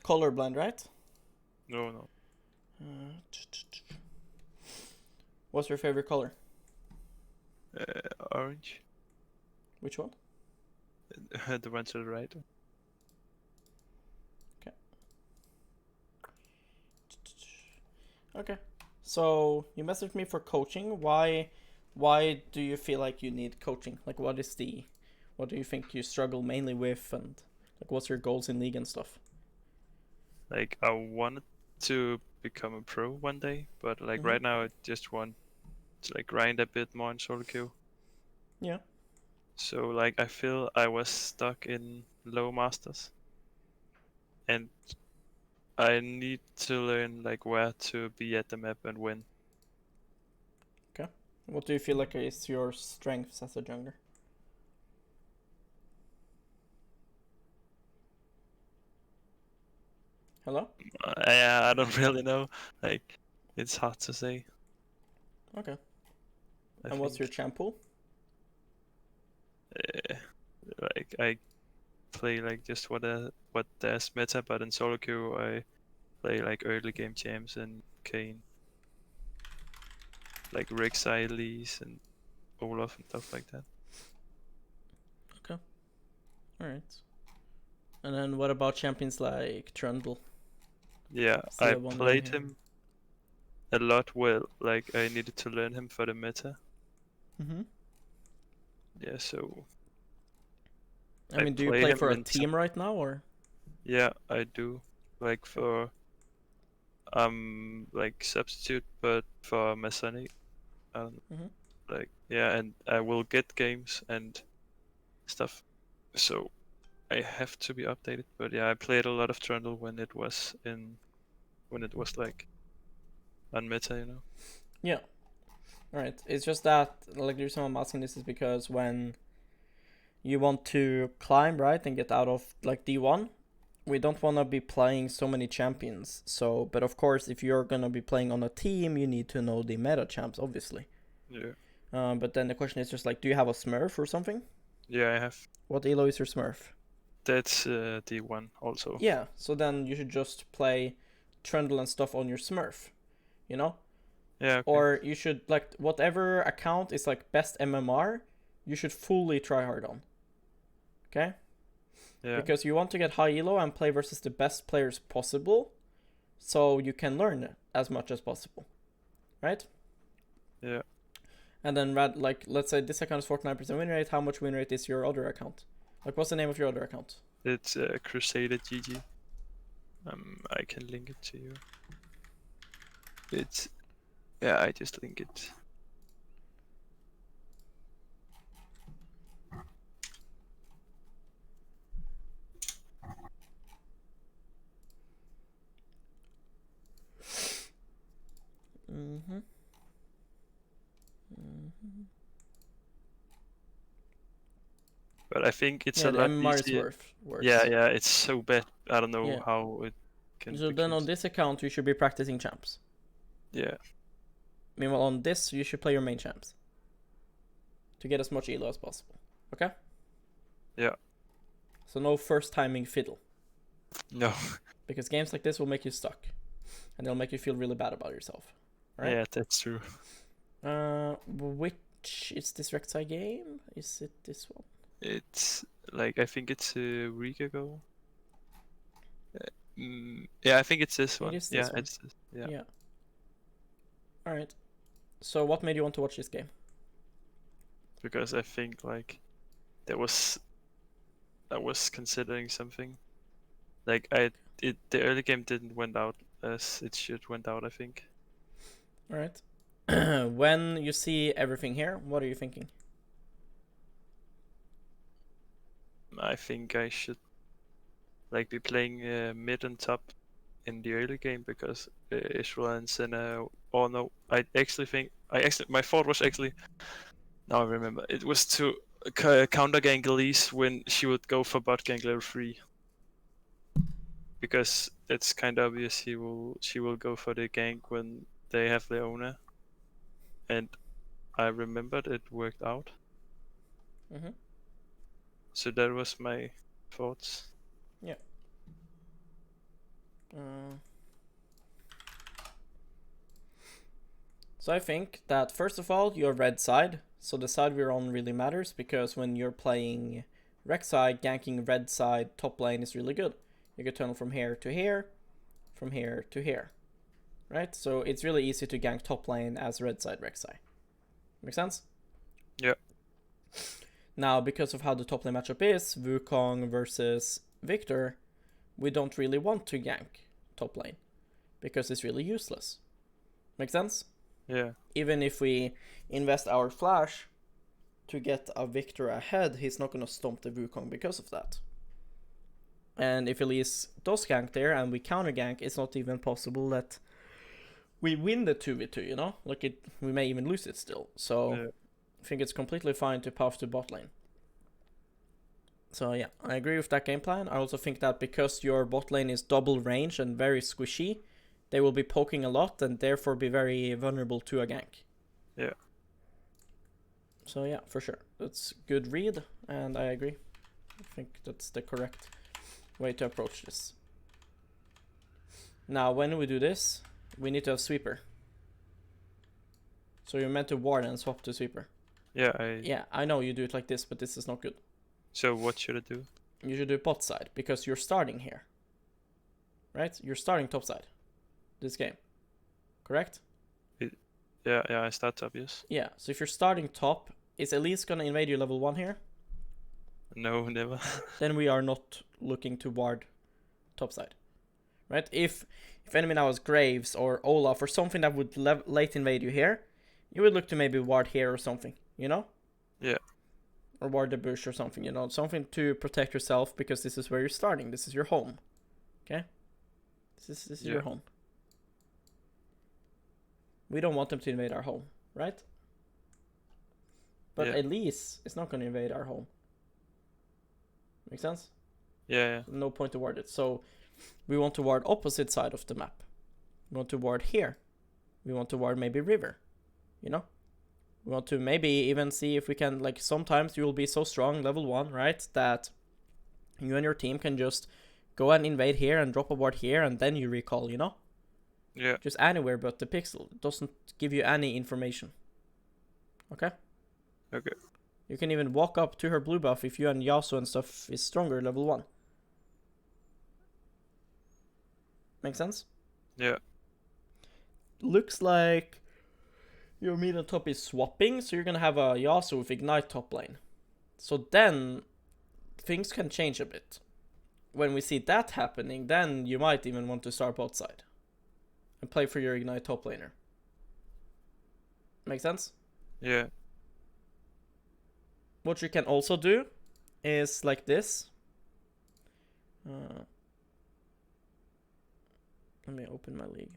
colorblind, right? No, no. What's your favorite color? Orange. Which one? The one to the right. Okay. So you messaged me for coaching. Why do you feel like you need coaching? Like what do you think you struggle mainly with, and like what's your goals in league and stuff? Like I wanted to become a pro one day, but like Mhm. right now I just want to like grind a bit more in solo queue. Yeah. So like I feel I was stuck in low masters, and I need to learn like where to be at the map and win. Okay. What do you feel like is your strengths as a jungler? Hello? I don't really know. Like it's hard to say. Okay. I And what's your think champ pool? uh, like I play like just what there's meta, but in solo queue I play like early game champs and Kane, like Rek'Sai, Lee's and Olaf and stuff like that. Okay. Alright. And then what about champions like Trundle? Yeah, See I a one lane played here. him a lot. Well, like I needed to learn him for the meta. Mm-hmm. Yeah, so I I mean, do you play play him for a in team right now, or? yeah, I do. Like for like substitute, but for Masonic, um, Mm-hmm. like yeah, and I will get games and stuff. So I have to be updated. But yeah, I played a lot of Trundle when it was like on meta, you know. Yeah. Alright. It's just that, like, the reason I'm asking this is because when you want to climb, right, and get out of, like, D1, we don't want to be playing so many champions. So, but of course, if you're going to be playing on a team, you need to know the meta champs, obviously. Yeah, But then the question is just like, do you have a Smurf or something? yeah, I have. What elo is your Smurf? That's D1 also. Yeah, so then you should just play Trundle and stuff on your Smurf, you know? Yeah, okay. Or you should, like, whatever account is like best MMR, you should fully try hard on. Okay? Yeah, Because you want to get high elo and play versus the best players possible, so you can learn as much as possible. Right? yeah. And then, like, let's say this account is 49% win rate, how much win rate is your other account? Like, what's the name of your other account? It's Crusader GG. I can link it to you. It's yeah, I just link it. Mm-hmm. Mm-hmm. But I think it's Yeah, a the lot MMR is easier. worse. Yeah, yeah, it's so bad. I don't know Yeah. how it can So be then on fixed. this account, you should be practicing champs. Yeah, Meanwhile, on this, you should play your main champs to get as much elo as possible. Okay? yeah. So no first timing fiddle. No. Because games like this will make you stuck. And they'll make you feel really bad about yourself. Right? Yeah, that's true. Which is this Rek'Sai game? Is it this one? It's like I think it's a week ago. Yeah, I think it's this It one. is Yeah, this one. it's this. Yeah, Yeah. Alright. So what made you want to watch this game? because I think like there was I was considering something. Like the early game didn't went out as it should went out. I think. Alright. When you see everything here, what are you thinking? I think I should like be playing mid and top in the early game because Israel and Senna. Oh no, I actually my thought was actually now I remember it was to counter gank Elise when she would go for bot gank level 3 because it's kind of obvious she will go for the gank when they have their owner, and I remembered it worked out. Mm-hmm. So that was my thoughts. Yeah. So I think that first of all, you're red side, so the side we're on really matters, because when you're playing Rek'Sai, ganking red side top lane is really good. You can tunnel from here to here, from here to here, right? So it's really easy to gank top lane as red side Rek'Sai. Make sense? Yeah. Now, because of how the top lane matchup is, Wukong versus Victor, we don't really want to gank top lane, because it's really useless. Make sense? Yeah. Even if we invest our flash to get a Victor ahead, he's not gonna stomp the Wukong because of that. And if Elise does gank there and we counter gank, it's not even possible that we win the 2v2, you know? Like, we may even lose it still. So Yeah. I think it's completely fine to path to bot lane. So yeah, I agree with that game plan. I also think that because your bot lane is double range and very squishy, they will be poking a lot and therefore be very vulnerable to a gank. Yeah. So yeah, for sure. That's good read, and I agree. I think that's the correct way to approach this. Now, when we do this, we need to have sweeper. So you're meant to ward and swap to sweeper. Yeah, Yeah, I know you do it like this, but this is not good. So what should I do? You should do bot side, because you're starting here. Right? You're starting top side. This game. Correct? Yeah, I start top, yes. Yeah, so if you're starting top, is Elise gonna invade you level 1 here? No, never. Then we are not looking to ward top side. Right? If enemy now is Graves or Olaf or something that would late invade you here, you would look to maybe ward here or something, you know? Yeah. Or ward the bush or something, you know? Something to protect yourself, because this is where you're starting. This is your home. Okay? This is your home. We don't want them to invade our home, right? But Elise is not going to invade our home. Make sense? Yeah. No point to ward it. So we want to ward opposite side of the map. We want to ward here. We want to ward maybe river. You know? We want to maybe even see if we can, like, sometimes you will be so strong, level 1, right? That you and your team can just go and invade here and drop a ward here, and then you recall, you know? Yeah. Just anywhere but the pixel. It doesn't give you any information. Okay? Okay. You can even walk up to her blue buff if you and Yasuo and stuff is stronger level 1. Make sense? Yeah. Looks like your mid and top is swapping, so you're gonna have a Yasuo with Ignite top lane. So then things can change a bit. When we see that happening, then you might even want to start bot side and play for your Ignite top laner. Make sense? Yeah. What you can also do is like this. Let me open my league.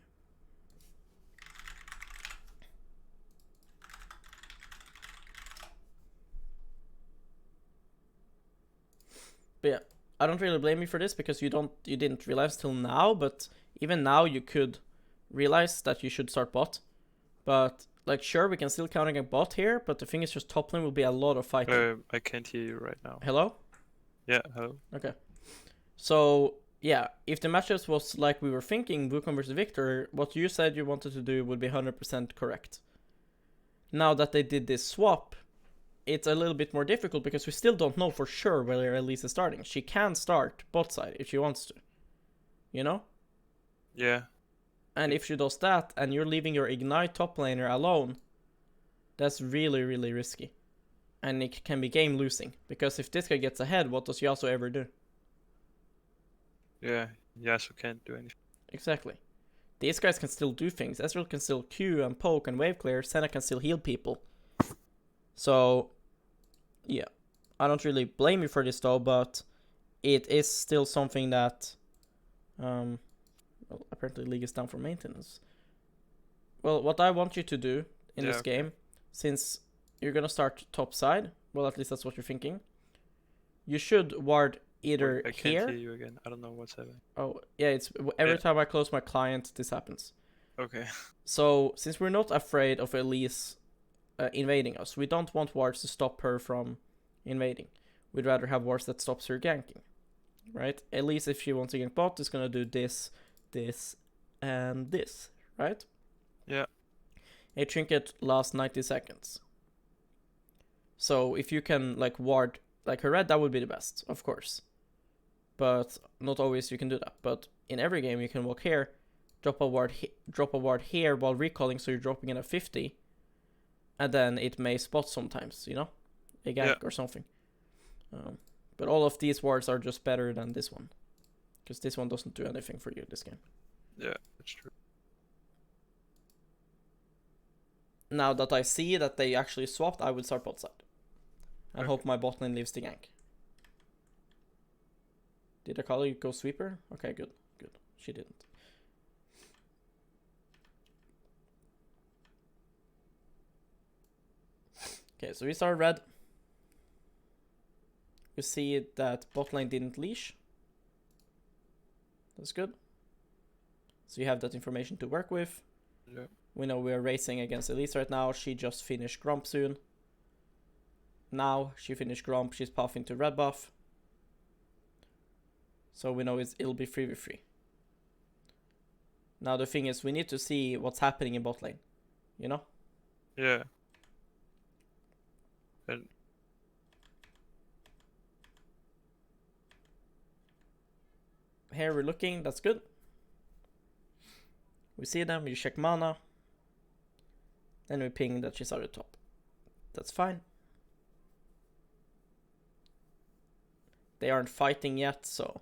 But yeah, I don't really blame you for this, because you didn't realize till now, but even now you could realize that you should start bot. But like, sure, we can still counter a bot here, but the thing is, just top lane will be a lot of fighting. I can't hear you right now. Hello? Yeah, hello. Okay. So yeah, if the matchups was like we were thinking, Wukong versus Victor, what you said you wanted to do would be 100% correct. Now that they did this swap, it's a little bit more difficult, because we still don't know for sure whether Elise is starting. She can start bot side if she wants to. You know? Yeah. And if she does that, and you're leaving your Ignite top laner alone, that's really, really risky. And it can be game losing, because if this guy gets ahead, what does Yasuo ever do? Yeah, Yasuo can't do anything. Exactly. These guys can still do things. Ezreal can still Q and poke and wave clear. Senna can still heal people. So, yeah. I don't really blame you for this though, but it is still something that... well, apparently League is down for maintenance. Well, what I want you to do in this game, since you're gonna start top side, well, at least that's what you're thinking, you should ward either I can't here. hear you again. I don't know what's happening. Oh, yeah, it's every time I close my client, this happens. Okay. So, since we're not afraid of Elise invading us, we don't want wards to stop her from invading. We'd rather have wards that stops her ganking. Right? Elise, if she wants to gank bot, is gonna do this this, and this, right? Yeah. A trinket lasts 90 seconds. So if you can like ward like her red, that would be the best, of course. But not always you can do that. But in every game you can walk here, drop a ward here while recalling, so you're dropping in a 50, and then it may spot sometimes, you know, a gank or something. But all of these wards are just better than this one, because this one doesn't do anything for you this game. Yeah, that's true. Now that I see that they actually swapped, I will start bot side. And Okay. hope my bot lane leaves the gank. Did Akali go sweeper? Okay, good. She didn't. Okay, so we start red. We see that bot lane didn't leash. That's good. So you have that information to work with. Yeah. We know we're racing against Elise right now. She just finished Gromp soon. Now she finished Gromp. She's pathing to red buff. So we know it'll be 3v3. Now the thing is, we need to see what's happening in bot lane. You know? Yeah. And Here we're looking, that's good. We see them, you check mana. Then we ping that she's at the top. That's fine. They aren't fighting yet, so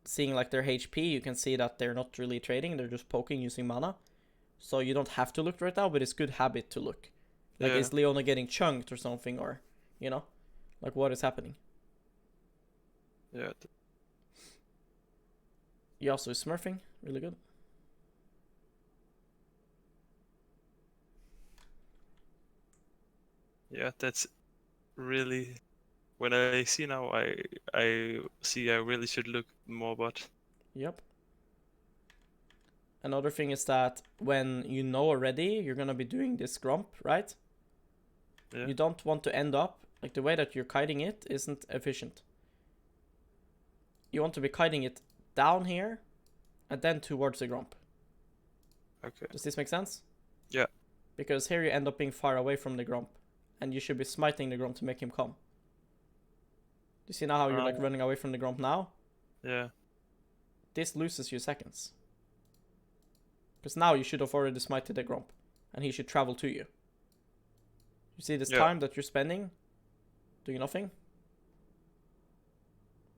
seeing like their HP, you can see that they're not really trading, they're just poking using mana. So you don't have to look right now, but it's good habit to look. Like, is Leona getting chunked or something, or, you know, like what is happening? Yeah. Yasuo is smurfing, really good. Yeah, that's really. When I see now, I see I really should look more bot. Yep. Another thing is that when you know already you're gonna be doing this Gromp, right? Yeah. You don't want to end up, like the way that you're kiting it isn't efficient. You want to be kiting it down here and then towards the Gromp. Okay. Does this make sense? Yeah. Because here you end up being far away from the Gromp, and you should be smiting the Gromp to make him come. You see now how you're like running away from the Gromp now? Yeah. This loses you seconds. Because now you should have already smited the Gromp, and he should travel to you. You see this time that you're spending doing nothing?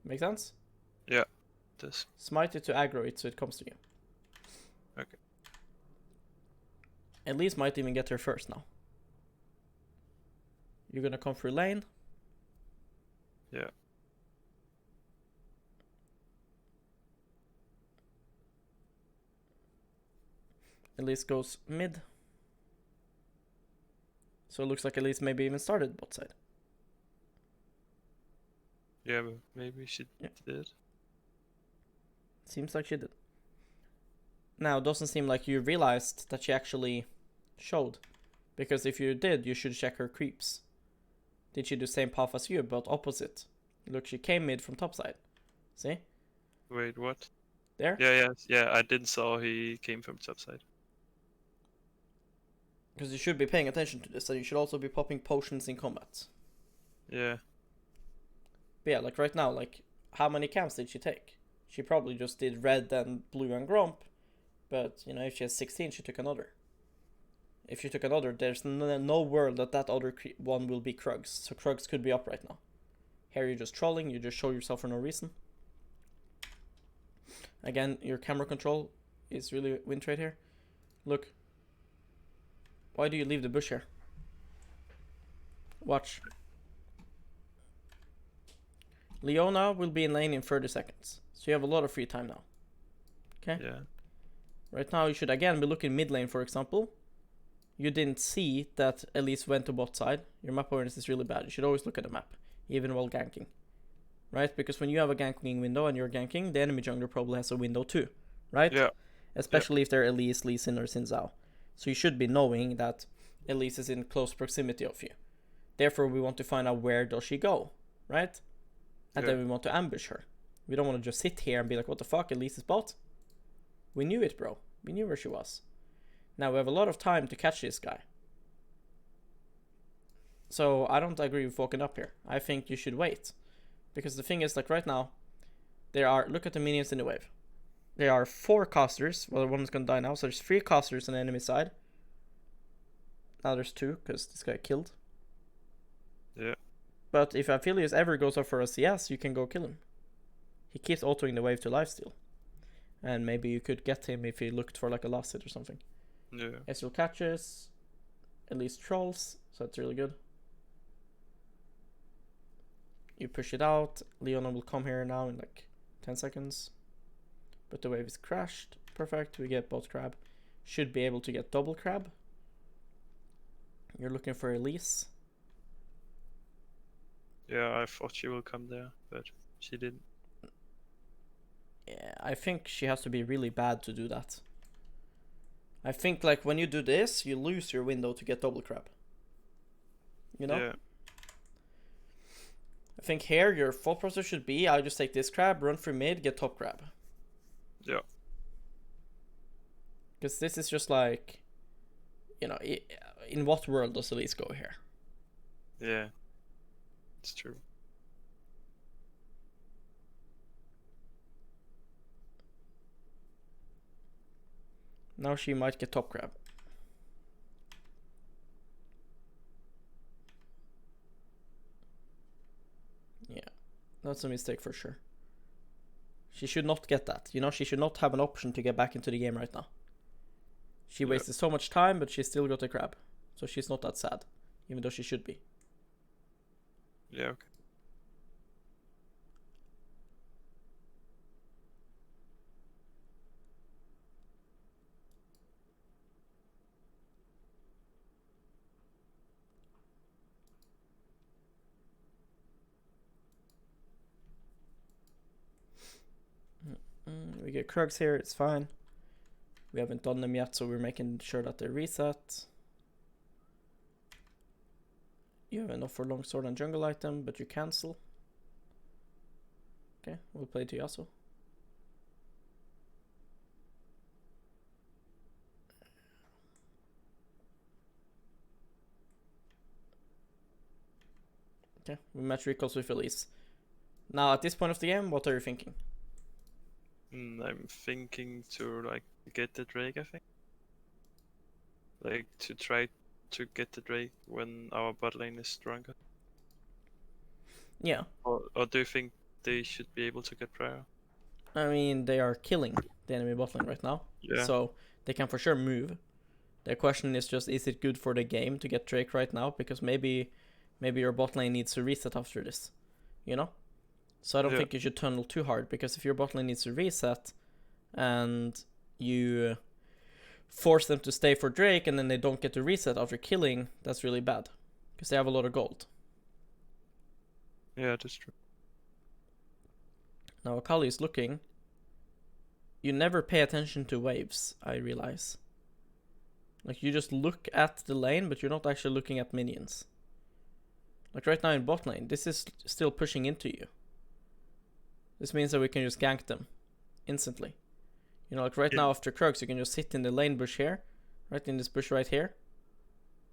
Make sense? Yeah. This. Smite it to aggro it so it comes to you. Okay. At least might even get her first now. You're gonna come through lane. Yeah. Elise goes mid. So it looks like Elise maybe even started bot side. Yeah, but maybe she did. Seems like she did. Now, it doesn't seem like you realized that she actually showed. Because if you did, you should check her creeps. Did she do the same path as you, but opposite? Look, she came mid from top side. See? Wait, what? There? Yeah, I didn't saw he came from top side. Because you should be paying attention to this, and you should also be popping potions in combat. Yeah. But yeah, like right now, like, how many camps did she take? She probably just did red and blue and Gromp, but, you know, if she has 16, she took another. If she took another, there's no world that that other one will be Krugs, so Krugs could be up right now. Here you're just trolling, you just show yourself for no reason. Again, your camera control is really win trade here. Look. Why do you leave the bush here? Watch. Leona will be in lane in 30 seconds. So you have a lot of free time now. Okay? Yeah. Right now you should again be looking mid lane, for example. You didn't see that Elise went to bot side. Your map awareness is really bad. You should always look at the map, even while ganking. Right? Because when you have a ganking window and you're ganking, the enemy jungler probably has a window too. Right? Yeah. Especially if they're Elise, Lee Sin, or Xin Zhao. So you should be knowing that Elise is in close proximity of you. Therefore, we want to find out where does she go, right? And then we want to ambush her. We don't want to just sit here and be like, what the fuck, Elise is bot? We knew it, bro. We knew where she was. Now we have a lot of time to catch this guy. So I don't agree with walking up here. I think you should wait. Because the thing is, like right now, there are, look at the minions in the wave. There are 4 casters. Well, one is gonna die now, so there's 3 casters on the enemy side. Now there's 2, because this guy killed. Yeah. But if Aphelios ever goes up for a CS, you can go kill him. He keeps autoing the wave to lifesteal. And maybe you could get him if he looked for like a last hit or something. Yeah. Ezreal catches, at least trolls, so that's really good. You push it out, Leona will come here now in like 10 seconds. But the wave is crashed, perfect, we get both crab. Should be able to get double crab. You're looking for Elise. Yeah, I thought she would come there, but she didn't. Yeah, I think she has to be really bad to do that. I think like when you do this, you lose your window to get double crab. You know? Yeah. I think here your thought process should be, I'll just take this crab, run through mid, get top crab. Yeah. Because this is just like, you know, in what world does Elise go here? Yeah. It's true. Now she might get top crab. Yeah, that's a mistake for sure. She should not get that. You know, she should not have an option to get back into the game right now. She wasted so much time, but she still got a crab. So she's not that sad, even though she should be. Yeah, okay. We get Krugs here, it's fine. We haven't done them yet, so we're making sure that they reset. You have enough for longsword and jungle item, but you cancel. Okay, we'll play to Yasuo. Okay, we match recalls with Elise. Now, at this point of the game, what are you thinking? I'm thinking to like get the Drake, I think. Like to try to get the Drake when our bot lane is stronger. Yeah. Or do you think they should be able to get prior? I mean, they are killing the enemy bot lane right now. Yeah. So they can for sure move. The question is just, is it good for the game to get Drake right now? Because maybe your bot lane needs to reset after this. You know? So I don't think you should tunnel too hard, because if your bot lane needs to reset and you force them to stay for Drake and then they don't get to reset after killing, that's really bad. Because they have a lot of gold. Yeah, that's true. Now Akali is looking. You never pay attention to waves, I realize. Like, you just look at the lane, but you're not actually looking at minions. Like right now in bot lane, this is still pushing into you. This means that we can just gank them instantly. You know, like right now after Krugs, you can just sit in the lane bush here, right in this bush right here,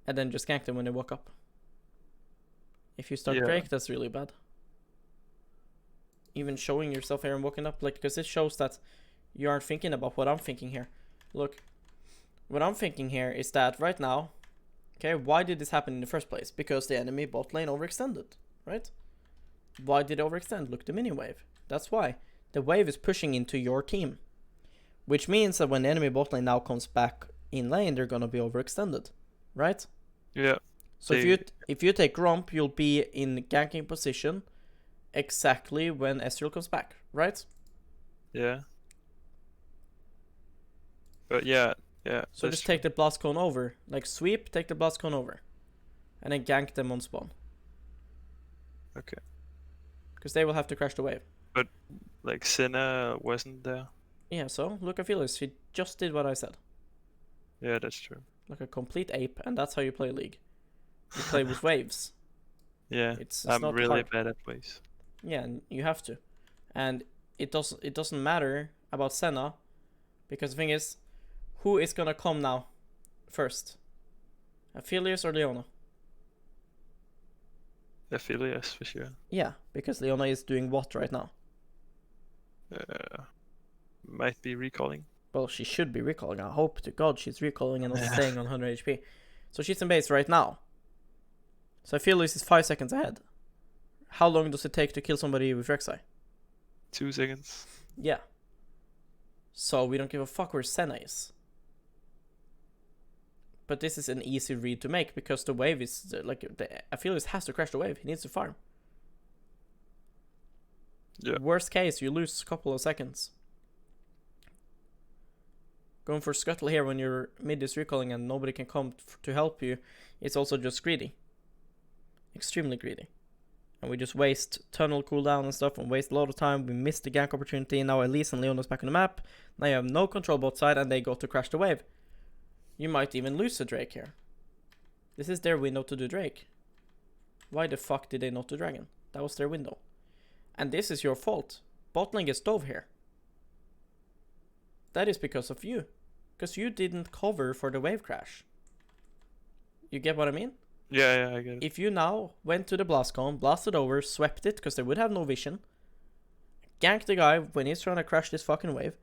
and then just gank them when they walk up. If you start Drake, that's really bad. Even showing yourself here and walking up, like, because it shows that you aren't thinking about what I'm thinking here. Look, what I'm thinking here is that right now, okay, why did this happen in the first place? Because the enemy bot lane overextended, right? Why did it overextend? Look, the mini wave. That's why. The wave is pushing into your team. Which means that when the enemy bot lane now comes back in lane, they're gonna be overextended, right? Yeah. So if you take Gromp, you'll be in ganking position exactly when Ezreal comes back, right? Yeah. But yeah. So just take the blast cone over. Like sweep, take the blast cone over. And then gank them on spawn. Okay. Because they will have to crash the wave. But like Senna wasn't there. Yeah, so look at Felix. He just did what I said. Yeah, that's true. Like a complete ape, and that's how you play League. You play with waves. Yeah, it's I'm not really hard. bad at waves. Yeah, and you have to. And it doesn't matter about Senna, Because the thing is, who is gonna come now first? Aphelios or Leona? Aphelios for sure. Yeah, because Leona is doing what right now? Might be recalling. Well, she should be recalling. I hope to God she's recalling and not staying on 100 HP. So she's in base right now. So Aphelios is 5 seconds ahead. How long does it take to kill somebody with Rek'Sai? 2 seconds. Yeah. So we don't give a fuck where Senna is. But this is an easy read to make because the wave is like Aphelios has to crash the wave. He needs to farm. Yeah. Worst case, you lose a couple of seconds. Going for Scuttle here when your mid is recalling and nobody can come to help you, it's also just greedy. Extremely greedy. And we just waste tunnel cooldown and stuff and waste a lot of time. We missed the gank opportunity. Now Elise and Leona's back on the map. Now you have no control bot side and they go to crash the wave. You might even lose a Drake here. This is their window to do Drake. Why the fuck did they not do Dragon? That was their window. And this is your fault. Bot lane gets dove here. That is because of you. Because you didn't cover for the wave crash. You get what I mean? Yeah, I get it. If you now went to the blast cone, blasted over, swept it, because they would have no vision, ganked the guy when he's trying to crash this fucking wave,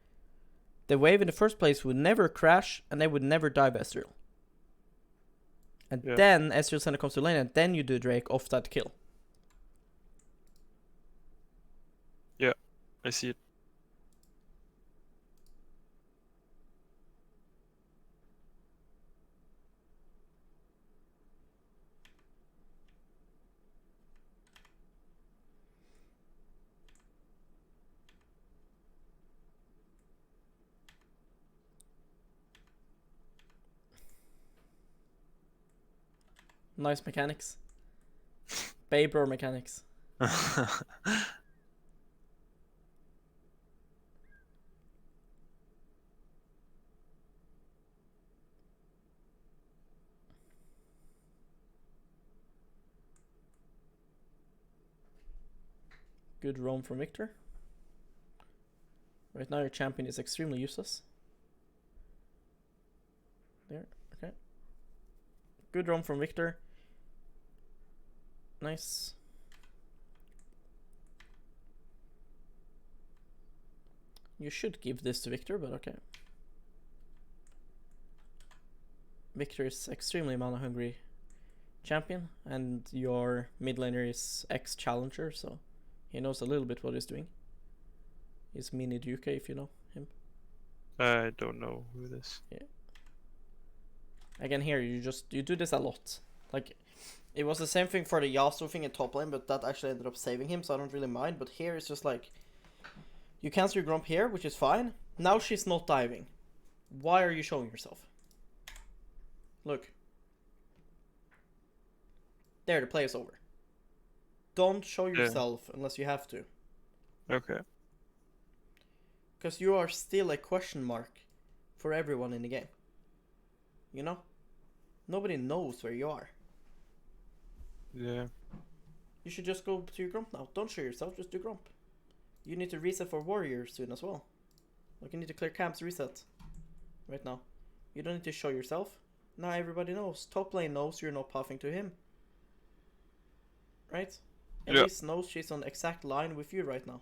the wave in the first place would never crash, and they would never dive Ezreal. And then Ezreal Senna comes to lane, and then you do Drake off that kill. Yeah, I see it. Nice mechanics. Baybro mechanics. Good roam from Victor. Right now your champion is extremely useless. There, okay. Good roam from Victor. Nice. You should give this to Victor, but okay. Victor is extremely mana hungry champion, and your mid laner is ex-challenger, so he knows a little bit what he's doing. He's Mini Duke, if you know him. I don't know who it is. Yeah. Again, here you do this a lot. Like, it was the same thing for the Yasuo thing in top lane, but that actually ended up saving him, so I don't really mind. But here it's just like, you cancel your Grump here, which is fine. Now she's not diving. Why are you showing yourself? Look. There, the play is over. Don't show yourself unless you have to. Okay. Because you are still a question mark for everyone in the game. You know? Nobody knows where you are. Yeah. You should just go to your Grump now. Don't show yourself, just do Grump. You need to reset for Warrior soon as well. Like, you need to clear camps reset. Right now. You don't need to show yourself. Now everybody knows. Top lane knows you're not puffing to him. Right? Elise knows she's on exact line with you right now.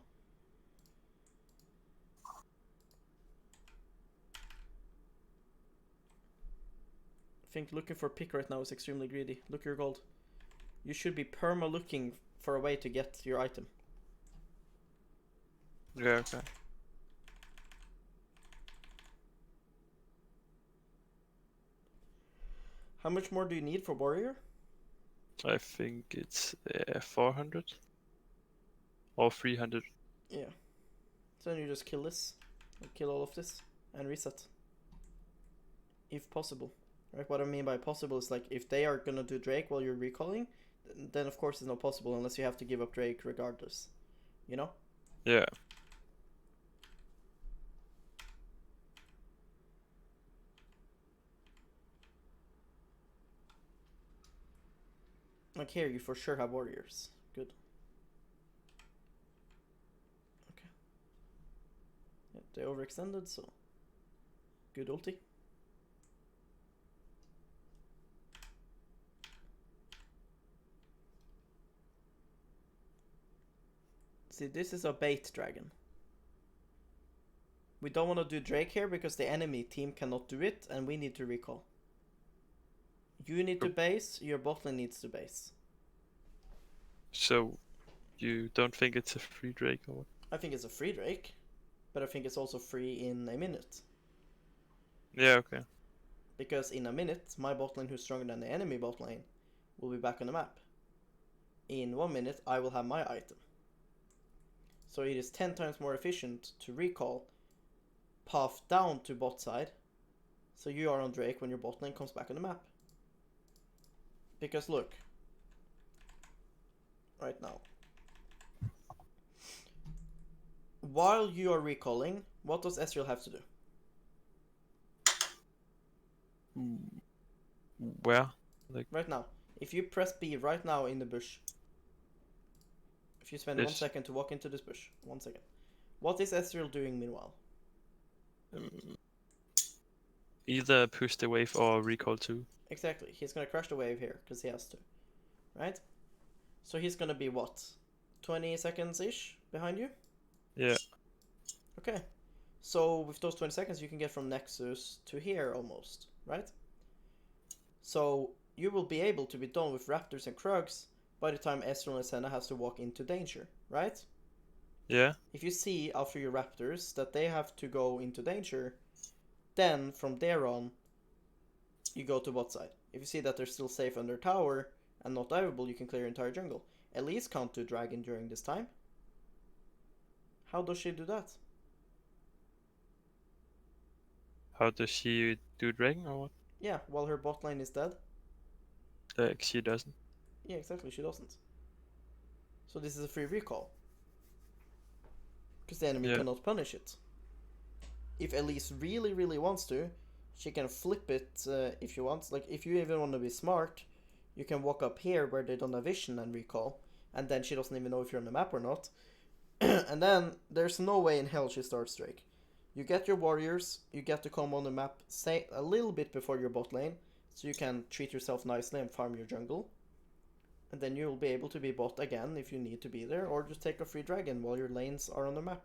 I think looking for a pick right now is extremely greedy. Look at your gold. You should be perma looking for a way to get your item. Yeah, okay. How much more do you need for Warrior? I think it's 400 or 300. Yeah. So then you just kill this, or kill all of this, and reset. If possible. Right? What I mean by possible is like, if they are gonna do Drake while you're recalling, then of course it's not possible unless you have to give up Drake regardless. You know? Yeah. Like here, you for sure have Warriors. Good. Okay. Yeah, they overextended, so Good ulti. See, this is a bait dragon. We don't want to do Drake here because the enemy team cannot do it and we need to recall. You need to base, your bot lane needs to base. So, you don't think it's a free Drake or what? I think it's a free Drake, but I think it's also free in a minute. Yeah, okay. Because in a minute, my bot lane who's stronger than the enemy bot lane will be back on the map. In 1 minute, I will have my item. So it is 10 times more efficient to recall path down to bot side, so you are on Drake when your bot lane comes back on the map. Because look, right now, while you are recalling, what does Ezreal have to do? Where? Like Right now, if you press B right now in the bush, if you spend 1 second to walk into this bush, 1 second, what is Ezreal doing meanwhile? Either push the wave or recall too. Exactly, he's gonna crush the wave here because he has to, right? So he's gonna be what, 20 seconds ish behind you? Yeah. Okay, so with those 20 seconds you can get from Nexus to here almost, right? So you will be able to be done with Raptors and Krugs by the time Ezreal and Senna has to walk into danger, right? Yeah. If you see after your Raptors that they have to go into danger, then from there on you go to bot side. If you see that they're still safe under tower and not diveable, you can clear your entire jungle. At least count to dragon during this time. How does she do that? How does she do dragon or what? Yeah, while her bot lane is dead. Like she doesn't. Yeah, exactly, she doesn't. So this is a free recall. Because the enemy cannot punish it. If Elise really, really wants to, she can flip it if she wants. Like, if you even want to be smart, you can walk up here where they don't have vision and recall. And then she doesn't even know if you're on the map or not. And then there's no way in hell she starts Drake. You get your warriors, you get to come on the map say a little bit before your bot lane, so you can treat yourself nicely and farm your jungle. And then you'll be able to be bot again if you need to be there, or just take a free dragon while your lanes are on the map.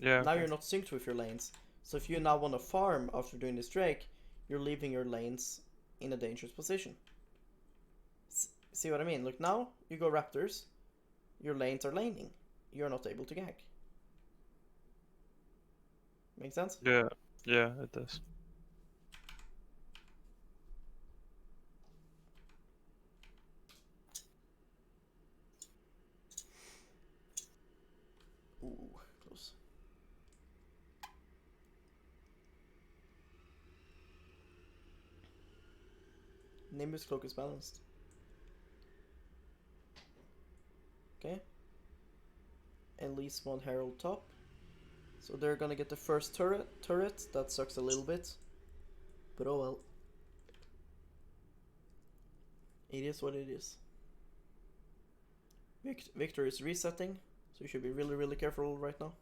Yeah. Now you're not synced with your lanes, so if you now want to farm after doing this Drake, you're leaving your lanes in a dangerous position. See what I mean? Look, now you go Raptors, your lanes are laning, you're not able to gank. Make sense? Yeah, yeah, it does. Ooh, close. Nimbus cloak is balanced. Okay. At least one Herald top. So they're gonna get the first turret. That sucks a little bit. But oh well. It is what it is. Victor is resetting, so you should be really, really careful right now.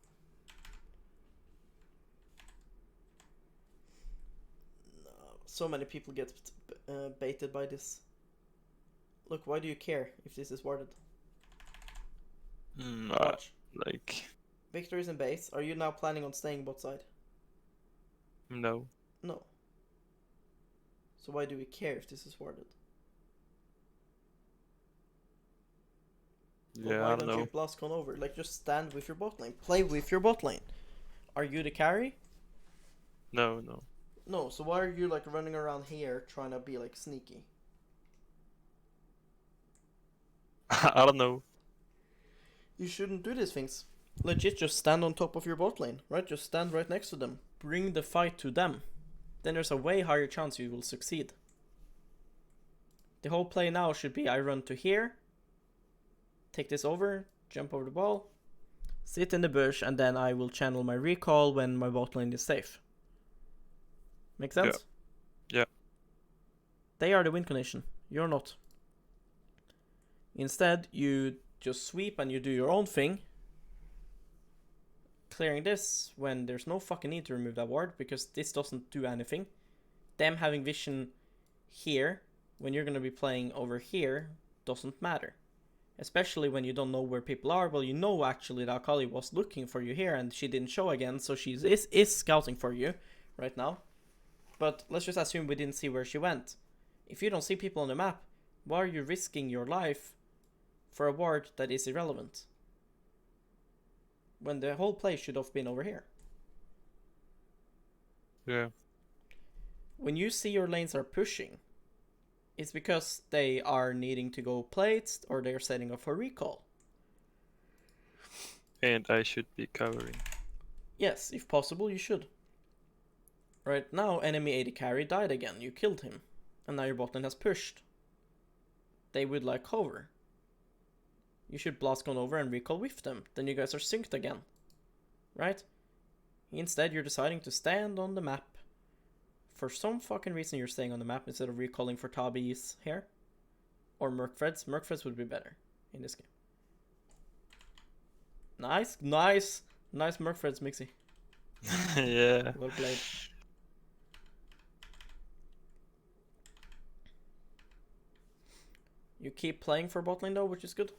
No, so many people get baited by this. Look, why do you care if this is warded? Watch. Like... Victor is in base. Are you now planning on staying bot side? No. No. So why do we care if this is warded? Yeah, well, why I don't know. you blast on over? Like, just stand with your bot lane. Play with your bot lane. Are you the carry? No, no. No, so why are you like running around here trying to be like sneaky? I don't know. You shouldn't do these things. Legit, just stand on top of your bot lane, right? Just stand right next to them. Bring the fight to them. Then there's a way higher chance you will succeed. The whole play now should be I run to here, take this over, jump over the ball, sit in the bush, and then I will channel my recall when my bot lane is safe. Make sense? Yeah. They are the win condition. You're not. Instead, you just sweep and you do your own thing. clearing this when there's no fucking need to remove that ward because this doesn't do anything. Them having vision here when you're going to be playing over here doesn't matter. Especially when you don't know where people are. Well, you know actually that Akali was looking for you here and she didn't show again, so she is scouting for you right now. But let's just assume we didn't see where she went. If you don't see people on the map, why are you risking your life for a ward that is irrelevant? When the whole play should have been over here. Yeah. When you see your lanes are pushing, it's because they are needing to go plates or they're setting up for recall. And I should be covering. Yes, if possible, you should. Right now, enemy AD carry died again. You killed him. And now your bot lane has pushed. They would like cover. You should blast on over and recall with them. Then you guys are synced again. Right? Instead, you're deciding to stand on the map. For some fucking reason, you're staying on the map instead of recalling for Tabi's here. Or Murkfred's. Murkfred's would be better in this game. Nice Murkfred's, Mixie. Yeah. Well played. You keep playing for bot lane though, which is good.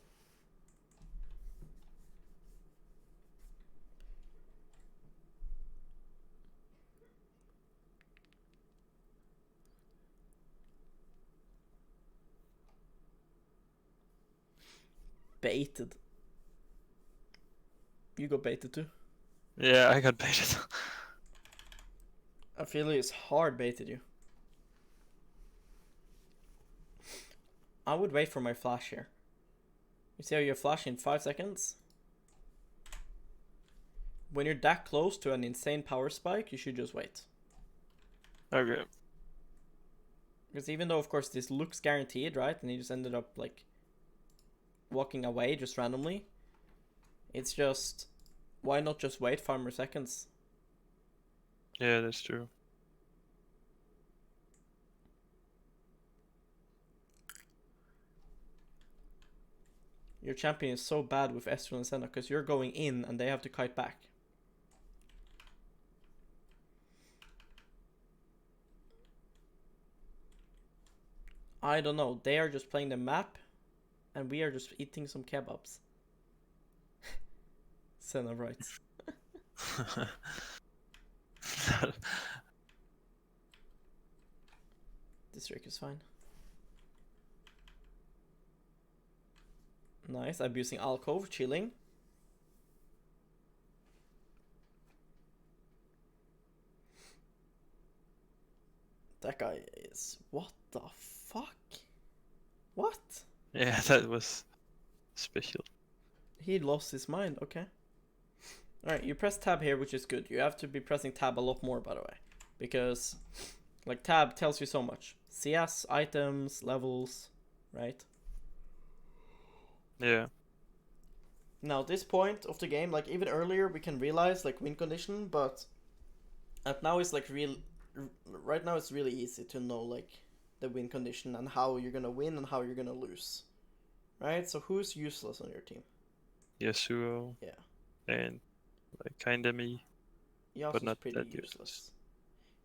Baited. You got baited too. Yeah, I got baited. I feel it's hard baited you. I would wait for my flash here. You see how you flash in 5 seconds? When you're that close to an insane power spike, you should just wait. Okay. Because even though, of course, this looks guaranteed, right? And he just ended up, like, walking away just randomly. It's just, why not just wait 5 more seconds? Yeah, that's true. Your champion is so bad with Ezreal and Senna because you're going in and they have to kite back. I don't know. They are just playing the map and we are just eating some kebabs. Senna writes. This Drake is fine. Nice, abusing alcove, chilling. That guy is... What the fuck? What? Yeah, that was special. He lost his mind, okay. Alright, you press tab here, which is good. You have to be pressing tab a lot more, by the way. Because, like, tab tells you so much. CS, items, levels, right? Yeah. Now, at this point of the game, like, even earlier, we can realize, like, win condition, but at now it's, like, right now it's really easy to know, like, the win condition and how you're gonna win and how you're gonna lose. Right? So who's useless on your team? Yasuo. Yeah. And, like, kinda me. Yasuo's But not pretty that useless. useless.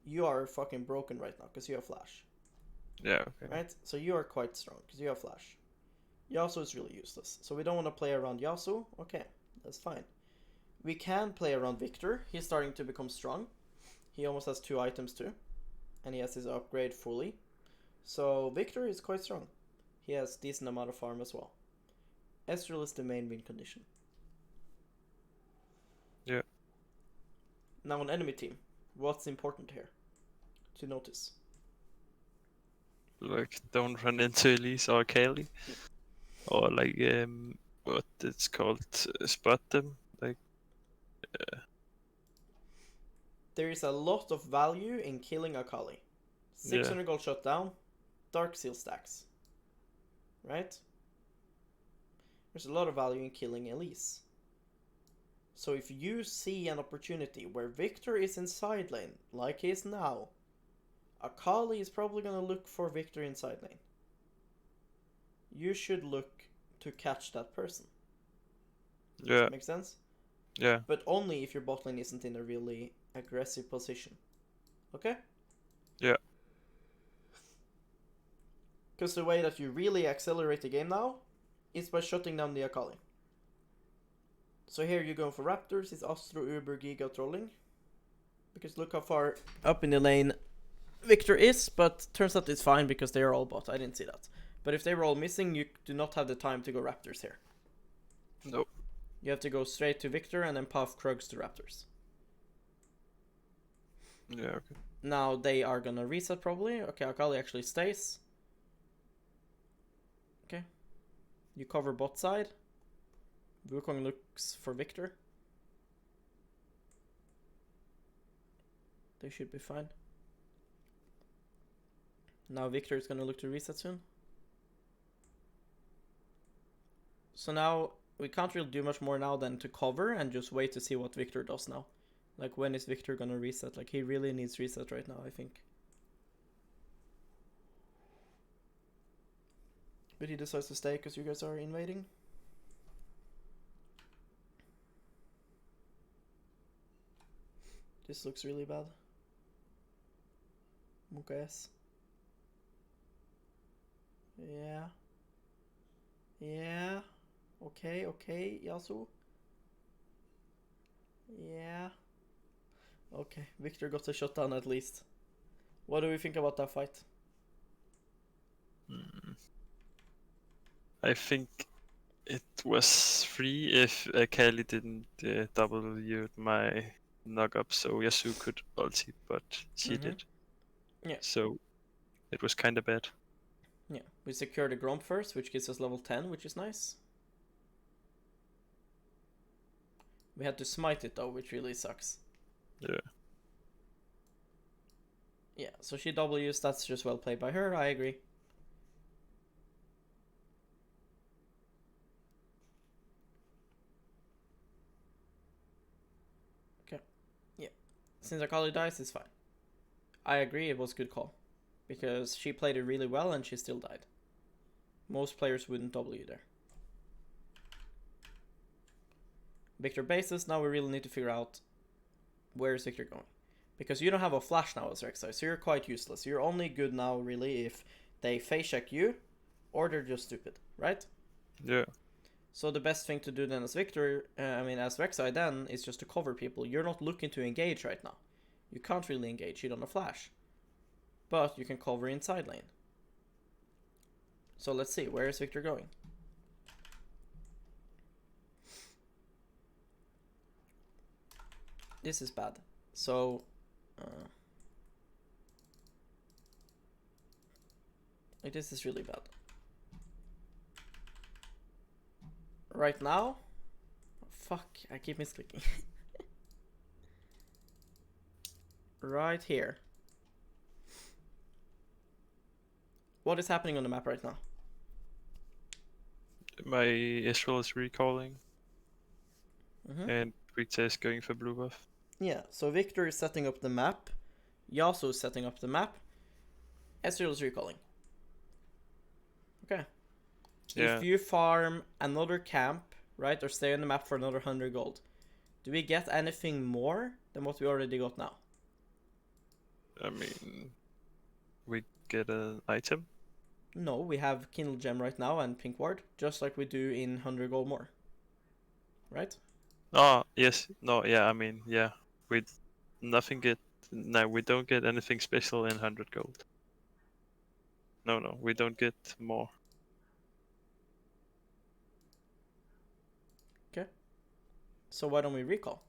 You are fucking broken right now, because you have flash. Yeah, okay. Right? So you are quite strong, because you have flash. Yasuo is really useless. So we don't want to play around Yasuo. Okay, that's fine. We can play around Victor. He's starting to become strong. He almost has 2 items too. And he has his upgrade fully. So Victor is quite strong. He has decent amount of farm as well. Ezreal is the main win condition. Yeah. Now on enemy team, what's important here to notice? Like, don't run into Elise or Kaylee. Or, like, what it's called, spot them. Like, There is a lot of value in killing Akali. 600 gold shot down, Dark Seal stacks. Right? There's a lot of value in killing Elise. So if you see an opportunity where Victor is in side lane, like he is now, Akali is probably gonna look for Victor in side lane. You should look to catch that person. yeah. Make sense? Yeah. but only if your bot lane isn't in a really aggressive position. Okay? Yeah. Because the way that you really accelerate the game now is by shutting down the Akali. So here you're going for Raptors, it's Astro, Uber, Giga trolling. Because look how far up in the lane Victor is, but turns out it's fine because they are all bot. I didn't see that. But if they were all missing, you do not have the time to go Raptors here. Nope. You have to go straight to Victor and then puff Krugs to Raptors. Yeah, okay. Now they are gonna reset probably. Okay, Akali actually stays. Okay. You cover bot side. Wukong looks for Victor. They should be fine. Now Victor is gonna look to reset soon. So now we can't really do much more now than to cover and just wait to see what Victor does now. Like, when is Victor gonna reset? Like, he really needs reset right now, I think. But he decides to stay because you guys are invading. This looks really bad. Monka S. Yeah. Yeah. Okay, okay, Yasuo. Yeah. Okay, Victor got a shutdown at least. What do we think about that fight? I think it was free if Kali didn't W my knock up, so Yasuo could ulti, but she did. Yeah. So it was kind of bad. Yeah, we secured the Gromp first, which gives us level 10, which is nice. We had to smite it though, which really sucks. Yeah. Yeah, so she W's, that's just well played by her, I agree. Okay, yeah. Since Akali dies, it's fine. I agree, it was a good call. Because she played it really well and she still died. Most players wouldn't W there. Victor bases, now we really need to figure out where is Victor going. Because you don't have a flash now as Rek'Sai, so you're quite useless. You're only good now, really, if they face check you, or they're just stupid, right? Yeah. So the best thing to do then as Victor, as Rek'Sai then, is just to cover people. You're not looking to engage right now. You can't really engage, you don't have flash. But you can cover inside lane. So let's see, where is Victor going? This is bad. So, this is really bad. Right now, fuck, I keep misclicking. Right here. What is happening on the map right now? My Israel is recalling, Mm-hmm. and Rita is going for blue buff. Yeah, so Victor is setting up the map. Yasuo is setting up the map. Ezreal is recalling. Okay. Yeah. If you farm another camp, right, or stay on the map for another 100 gold, do we get anything more than what we already got now? I mean, we get an item. No, we have Kindle Gem right now and Pink Ward, just like we do in 100 gold more. Right? Oh, yes. No, yeah, I mean, yeah. We don't get anything special in 100 gold. No, we don't get more. Okay. So why don't we recall?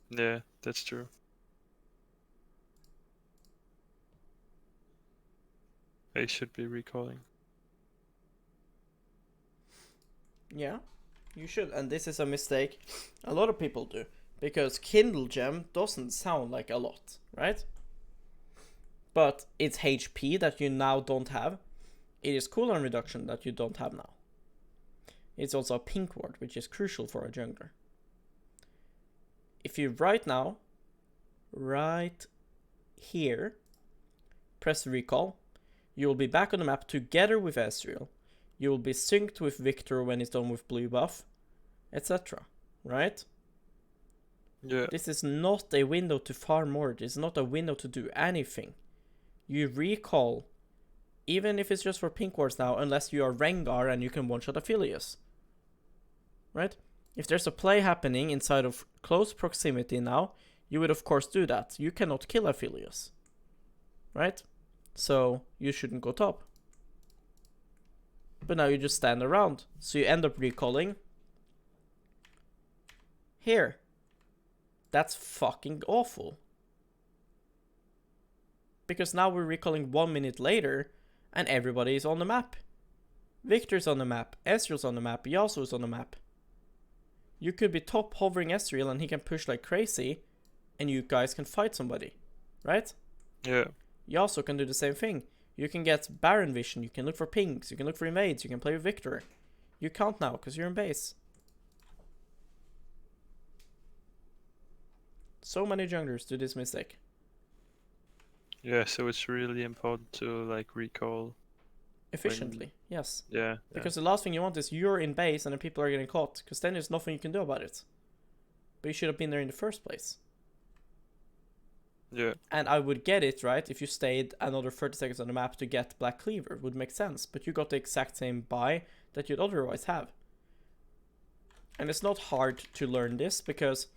Yeah, that's true. I should be recalling. Yeah, you should. And this is a mistake a lot of people do. Because Kindle Gem doesn't sound like a lot, right? But it's HP that you now don't have. It is cooldown reduction that you don't have now. It's also a Pink Ward, which is crucial for a jungler. If you right now, right here, press recall, You will be back on the map together with Ezreal. You will be synced with Victor when he's done with blue buff, etc. Right? Yeah. This is not a window to farm more. This is not a window to do anything. You recall, even if it's just for pink wards now, unless you are Rengar and you can one-shot Aphelios. Right? If there's a play happening inside of close proximity now, you would of course do that. You cannot kill Aphelios. Right? So you shouldn't go top. But now you just stand around. So you end up recalling here. That's fucking awful. Because now we're recalling 1 minute later and everybody is on the map. Victor's on the map, Ezreal's on the map, Yasuo's on the map. You could be top hovering Ezreal and he can push like crazy and you guys can fight somebody. Right? Yeah. Yasuo can do the same thing. You can get Baron Vision, you can look for pings, you can look for invades, you can play with Victor. You can't now because you're in base. So many junglers do this mistake. Yeah, so it's really important to like recall Efficiently, yes. Yeah. Because the last thing you want is you're in base and the people are getting caught, because then there's nothing you can do about it. But you should have been there in the first place. Yeah. And I would get it, right, if you stayed another 30 seconds on the map to get Black Cleaver. Would make sense. But you got the exact same buy that you'd otherwise have. And it's not hard to learn this, because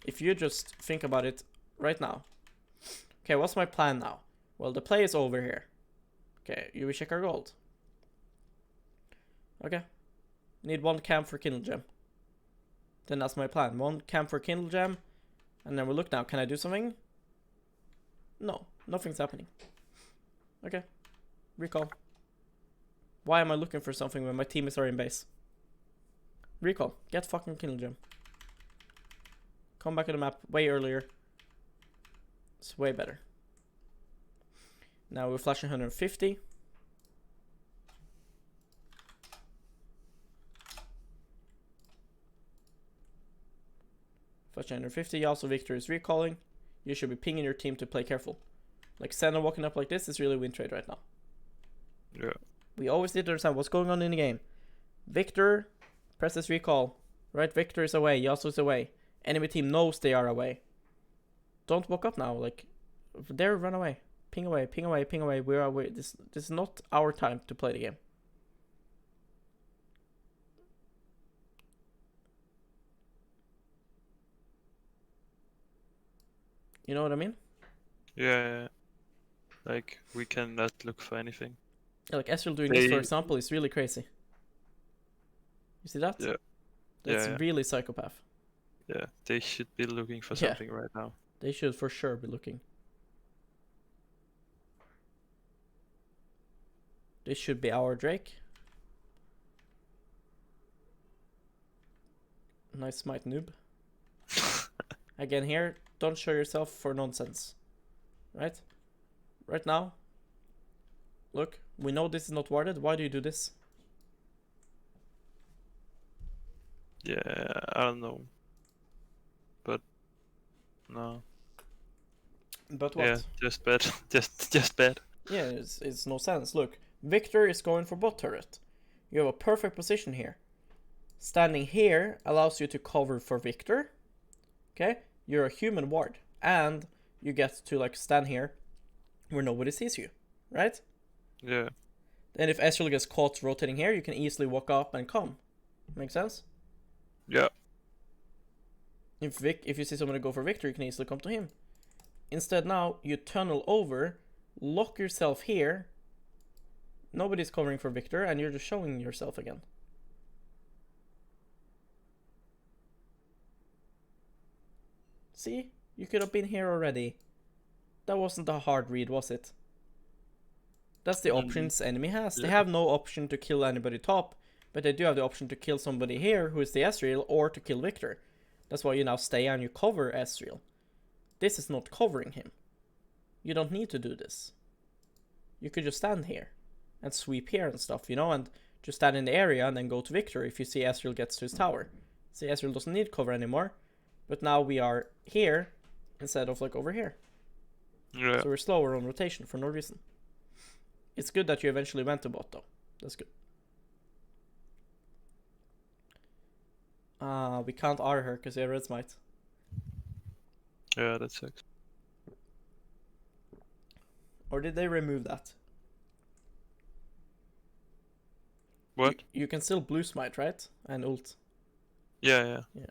if you just think about it right now. Okay, what's my plan now? Well, the play is over here. Okay, you will check our gold. Okay. Need 1 camp for Kindle Gem. Then that's my plan. 1 camp for Kindle Gem. And then we look now. Can I do something? No. Nothing's happening. Okay. Recall. Why am I looking for something when my teammates are in base? Recall. Get fucking Kindle Gem. Come back to the map way earlier. It's way better. Now we're flashing 150. Flashing 150. Also, Victor is recalling. You should be pinging your team to play careful. Like Senna walking up like this is really win trade right now. Yeah. We always need to understand what's going on in the game. Victor presses recall. Right, Victor is away. Yasuo is away. Enemy team knows they are away. Don't walk up now. Like, there, run away. Ping away, ping away, ping away. We're away. This is not our time to play the game. You know what I mean? Yeah. Like, we cannot look for anything. Yeah, like Ezreal doing this, for example, is really crazy. You see that? Yeah. That's Yeah. really psychopath. Yeah, they should be looking for Yeah. something right now. They should for sure be looking. This should be our Drake. Nice smite, noob. Again here, don't show yourself for nonsense. Right? Right now. Look, we know this is not warded. Why do you do this? Yeah, I don't know. But no. But what? Yeah, just bad. just bad. Yeah, it's no sense. Look, Victor is going for bot turret. You have a perfect position here. Standing here allows you to cover for Victor. Okay? You're a human ward. And you get to like stand here where nobody sees you. Right? Yeah. Then if Ezreal gets caught rotating here, you can easily walk up and come. Make sense? Yeah. If you see somebody go for Victor, you can easily come to him. Instead now, you tunnel over, lock yourself here. Nobody's covering for Victor, and you're just showing yourself again. See? You could have been here already. That wasn't a hard read, was it? That's the options enemy has. They have no option to kill anybody top, but they do have the option to kill somebody here who is the Ezreal, or to kill Victor. That's why you now stay and you cover Ezreal. This is not covering him. You don't need to do this. You could just stand here and sweep here and stuff, you know, and just stand in the area and then go to Victor if you see Ezreal gets to his tower. See, Ezreal doesn't need cover anymore, but now we are here instead of like over here. Yeah. So we're slower on rotation for no reason. It's good that you eventually went to bot though. That's good. We can't R her because you have red smite. Yeah, that sucks. Or did they remove that? What? You can still blue smite, right? And ult. Yeah. Yeah.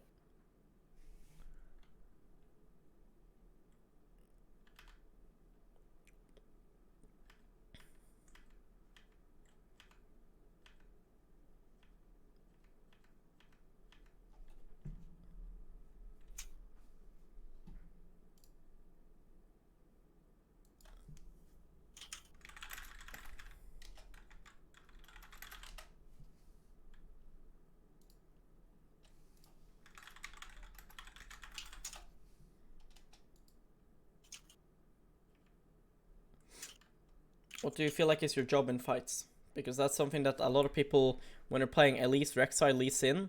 What do you feel like is your job in fights? Because that's something that a lot of people, when they're playing Elise, Rek'Sai, Lee Sin,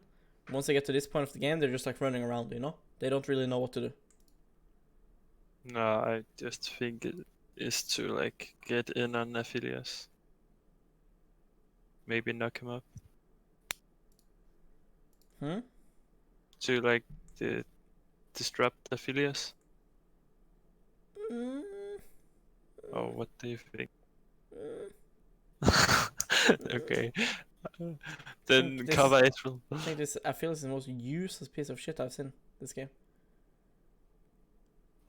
once they get to this point of the game, they're just like running around, you know? They don't really know what to do. No, I just think it is to like get in on Aphelios. Maybe knock him up. To like disrupt Aphelios. Mm, Oh, what do you think? mm. Okay. think Then this- cover Israel. I think this, I feel, is the most useless piece of shit I've seen this game.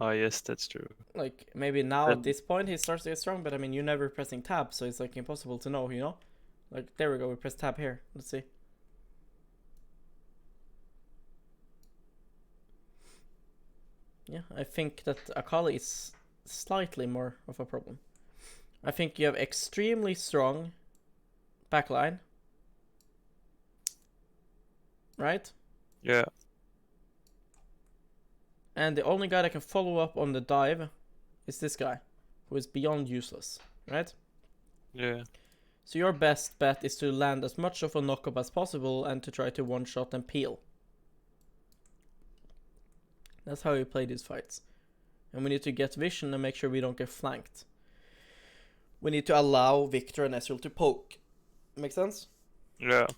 Oh yes, that's true. Like, maybe now Then- at this point he starts to get strong, but I mean, you're never pressing tab, so it's like impossible to know, you know? Like, there we go, we press tab here. Let's see. Yeah, I think that Akali is slightly more of a problem. I think you have extremely strong backline. Right? Yeah. And the only guy that can follow up on the dive is this guy, who is beyond useless. Right? Yeah. So your best bet is to land as much of a knock-up as possible and to try to one-shot and peel. That's how you play these fights. And we need to get vision and make sure we don't get flanked. We need to allow Viktor and Ezreal to poke. Make sense? Yeah.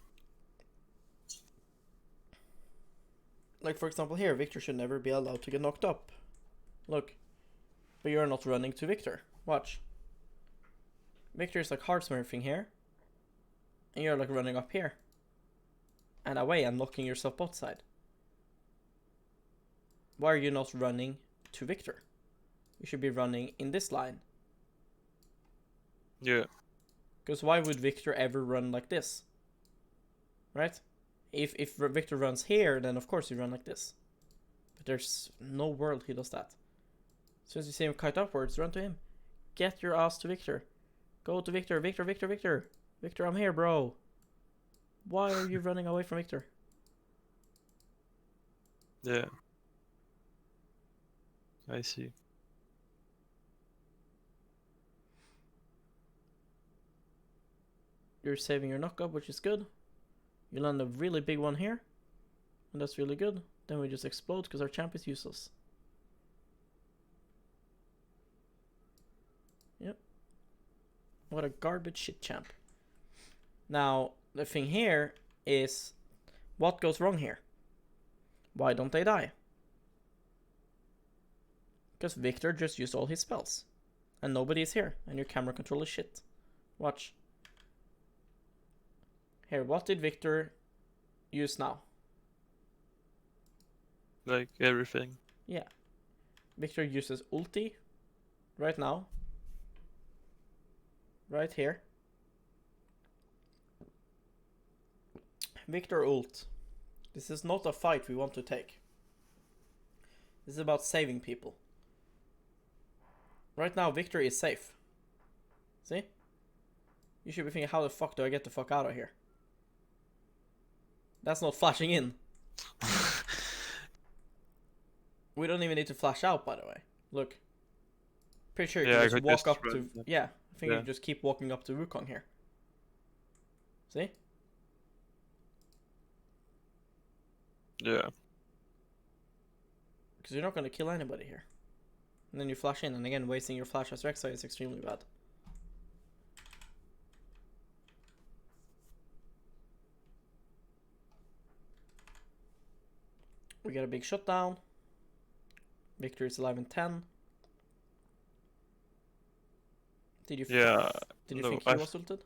Like, for example, here, Viktor should never be allowed to get knocked up. Look. But you're not running to Viktor. Watch. Viktor is like hard smurfing here. And you're like running up here. And away and knocking yourself both side. Why are you not running to Viktor? You should be running in this line. Yeah. Because why would Viktor ever run like this? Right? If Viktor runs here, then of course you run like this. But there's no world he does that. As soon as you see him kite upwards, run to him. Get your ass to Viktor. Go to Viktor. Viktor, Viktor, Viktor. Viktor, I'm here, bro. Why are you running away from Viktor? Yeah. I see. You're saving your knockup, which is good. You land a really big one here. And that's really good. Then we just explode because our champ is useless. Yep. What a garbage shit champ. Now, the thing here is, what goes wrong here? Why don't they die? Because Viktor just used all his spells. And nobody is here. And your camera control is shit. Watch. Here, what did Viktor use now? Like everything. Yeah. Viktor uses ulti right now. Right here. Viktor ult. This is not a fight we want to take. This is about saving people. Right now, Viktor is safe. See? You should be thinking, how the fuck do I get the fuck out of here? That's not flashing in. We don't even need to flash out, by the way. Look. Pretty sure you Yeah, I can just could walk just up to... run. Yeah, I think you Yeah. can just keep walking up to Wukong here. See? Yeah. Because you're not going to kill anybody here. And then you flash in, and again, wasting your flash as Rek'Sai is extremely bad. We get a big shutdown. Victor is alive in 10. Did you Yeah. Did you No, think he was ulted?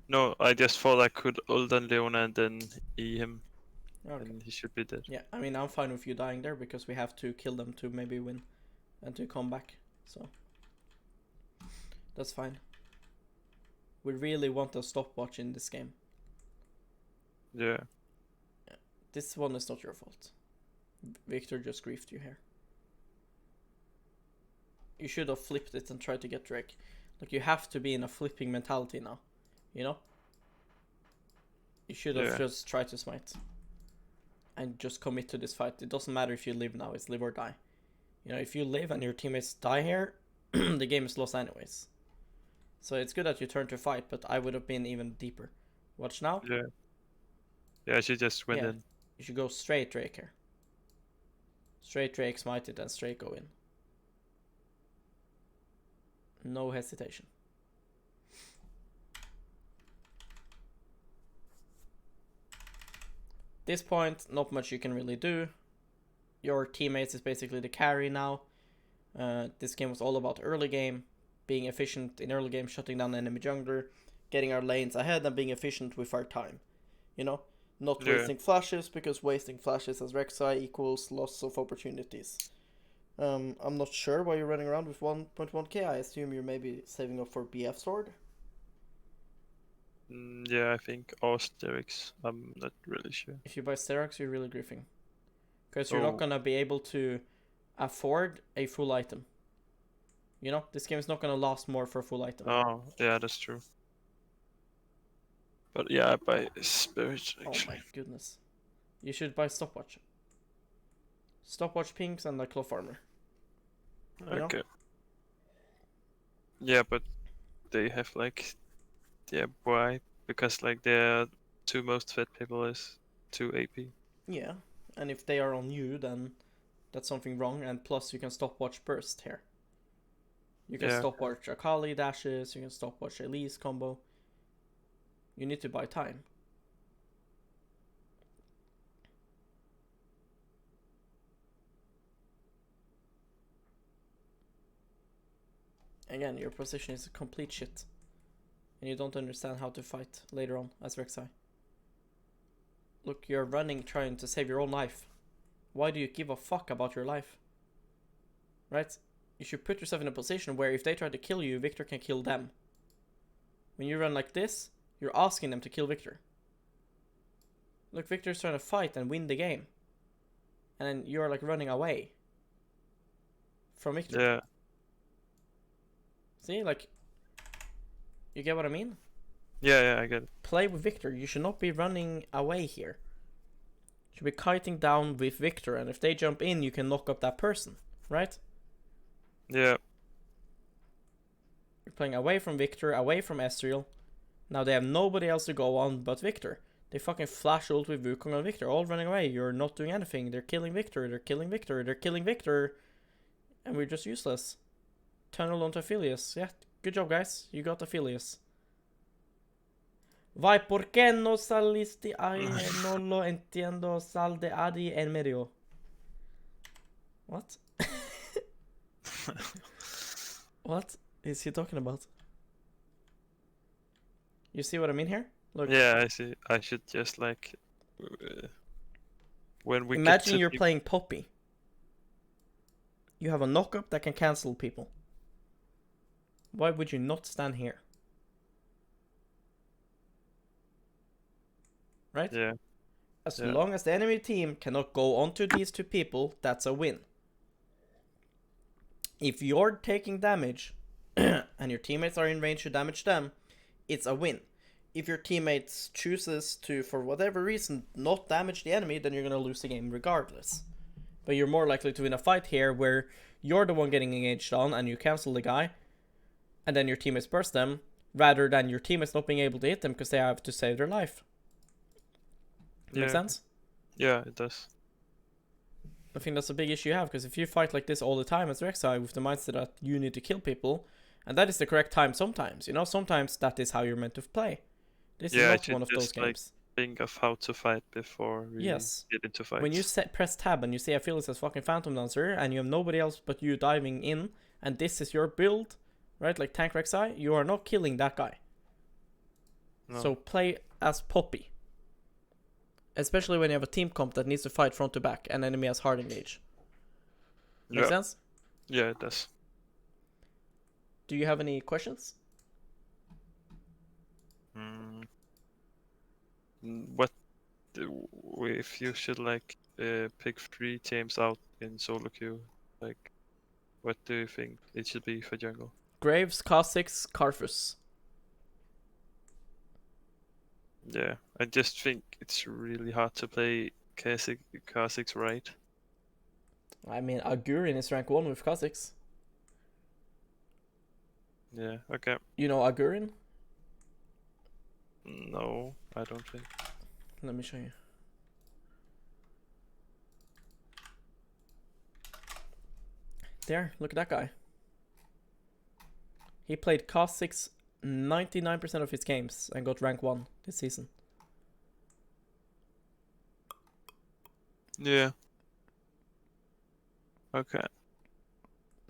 No, I just thought I could ult on Leona and then E him, Okay. and he should be dead. Yeah, I mean, I'm fine with you dying there because we have to kill them to maybe win and to come back. So that's fine. We really want a stopwatch in this game. Yeah. This one is not your fault. Victor just griefed you here. You should have flipped it and tried to get Drake. Like, you have to be in a flipping mentality now. You know? You should have just tried to smite. And just commit to this fight. It doesn't matter if you live now, it's live or die. You know, if you live and your teammates die here, the game is lost anyways. So it's good that you turn to fight, but I would have been even deeper. Watch now. Yeah. Yeah, I should just win in. You should go straight Drake here. Straight Drake, smite it, and straight go in. No hesitation. This point, not much you can really do. Your teammates is basically the carry now. This game was all about early game, being efficient in early game, shutting down the enemy jungler, getting our lanes ahead, and being efficient with our time. You know, not wasting flashes, because wasting flashes as Rek'Sai equals loss of opportunities. I'm not sure why you're running around with 1.1k. I assume you're maybe saving up for BF sword. Yeah, I think or Sterix. I'm not really sure. If you buy Sterox, you're really griefing. Because you're not gonna be able to afford a full item. You know, this game is not gonna last more for a full item. Oh, yeah, that's true. But yeah, I buy Spirit actually. Oh my goodness. You should buy Stopwatch. Stopwatch pinks and the cloth armor. Okay. Know? Yeah, but they have like, yeah, why? Because like their two most fed people is 2 AP. Yeah, and if they are on you, then that's something wrong. And plus, you can stopwatch burst here. You can stopwatch Akali dashes. You can stopwatch Elise combo. You need to buy time. Again, your position is complete shit. And you don't understand how to fight later on as Rek'Sai. Look, you're running trying to save your own life. Why do you give a fuck about your life? Right? You should put yourself in a position where if they try to kill you, Victor can kill them. When you run like this, you're asking them to kill Victor. Look, Victor's trying to fight and win the game. And then you're like running away from Victor. Yeah. See, like, you get what I mean? Yeah, I get it. Play with Victor. You should not be running away here. You should be kiting down with Victor, and if they jump in, you can knock up that person, right? Yeah. You're playing away from Victor, away from Ezreal. Now they have nobody else to go on but Victor. They fucking flash ult with Wukong and Victor, all running away. You're not doing anything. They're killing Victor, they're killing Victor, they're killing Victor. And we're just useless. Tunnel onto Aphelios. Yeah, good job, guys. You got Aphelios. Vai, ¿por qué no saliste ahí? No lo entiendo. Sal de ahí en medio. What? What is he talking about? You see what I mean here? Look. Yeah, I see. I should just like when we imagine you're playing Poppy. You have a knockup that can cancel people. Why would you not stand here? Right? Yeah. As long as the enemy team cannot go onto these two people, that's a win. If you're taking damage and your teammates are in range to damage them, it's a win. If your teammates chooses to, for whatever reason, not damage the enemy, then you're going to lose the game regardless. But you're more likely to win a fight here where you're the one getting engaged on and you cancel the guy, and then your teammates burst them, rather than your teammates not being able to hit them because they have to save their life. Make sense? Yeah, it does. I think that's a big issue you have, because if you fight like this all the time as Rek'Sai with the mindset that you need to kill people, and that is the correct time sometimes, you know, sometimes that is how you're meant to play. This is not one of those games. think of how to fight before we Yes. get into fights. When you press tab and you see Achilles as fucking Phantom Dancer and you have nobody else but you diving in and this is your build, right? Like Tank Rek'Sai, you are not killing that guy. No. So play as Poppy. Especially when you have a team comp that needs to fight front to back and enemy has hard engage. Make sense? Yeah, it does. Do you have any questions? What if you should like pick 3 teams out in solo queue? Like, what do you think it should be for jungle? Graves, Kha'Zix, Karthus. Yeah, I just think it's really hard to play Kha'Zix right. I mean, Agurin is rank 1 with Kha'Zix. Yeah, okay. You know Agurin? No, I don't think. Let me show you. There, look at that guy. He played Kha'Zix 99% of his games and got rank 1 this season. Yeah. Okay.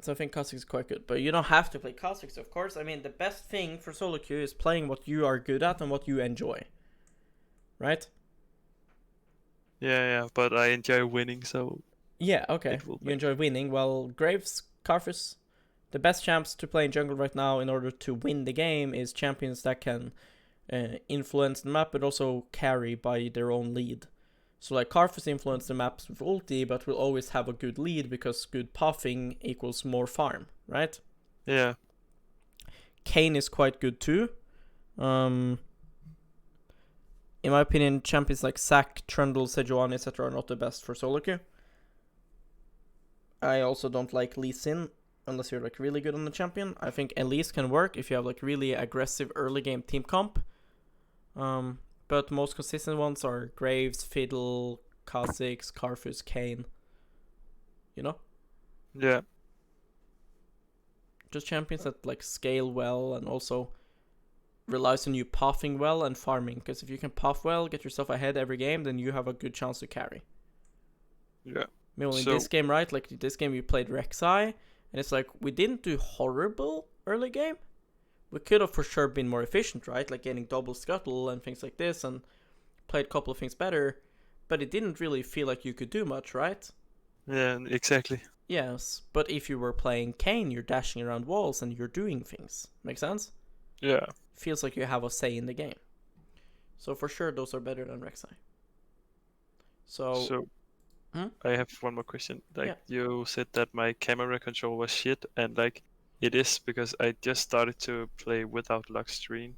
So I think Kha'Zix is quite good. But you don't have to play Kha'Zix, of course. I mean, the best thing for solo queue is playing what you are good at and what you enjoy. Right? Yeah, but I enjoy winning, so... Yeah, okay. You enjoy winning. Well, Graves, Karthus, the best champs to play in jungle right now in order to win the game is champions that can influence the map, but also carry by their own lead. So like Karthus influence the maps with ulti, but will always have a good lead because good puffing equals more farm, right? Yeah. Kayn is quite good too. In my opinion, champions like Zac, Trundle, Sejuani, etc. are not the best for solo queue. I also don't like Lee Sin unless you're like really good on the champion. I think Elise can work if you have like really aggressive early game team comp. But most consistent ones are Graves, Fiddle, Kha'Zix, Karthus, Kayn. You know? Yeah. Just champions that like scale well and also relies on you puffing well and farming. Because if you can puff well, get yourself ahead every game, then you have a good chance to carry. Yeah. I mean, in this game, right? Like this game, you played Rek'Sai, and it's like we didn't do horrible early game. We could have for sure been more efficient, right? Like getting double scuttle and things like this, and played a couple of things better. But it didn't really feel like you could do much, right? Yeah, exactly. Yes, but if you were playing Kayn, you're dashing around walls and you're doing things. Make sense? Yeah. Feels like you have a say in the game. So for sure, those are better than Rek'Sai. So I have one more question. Like you said that my camera control was shit, and like it is because I just started to play without lock screen.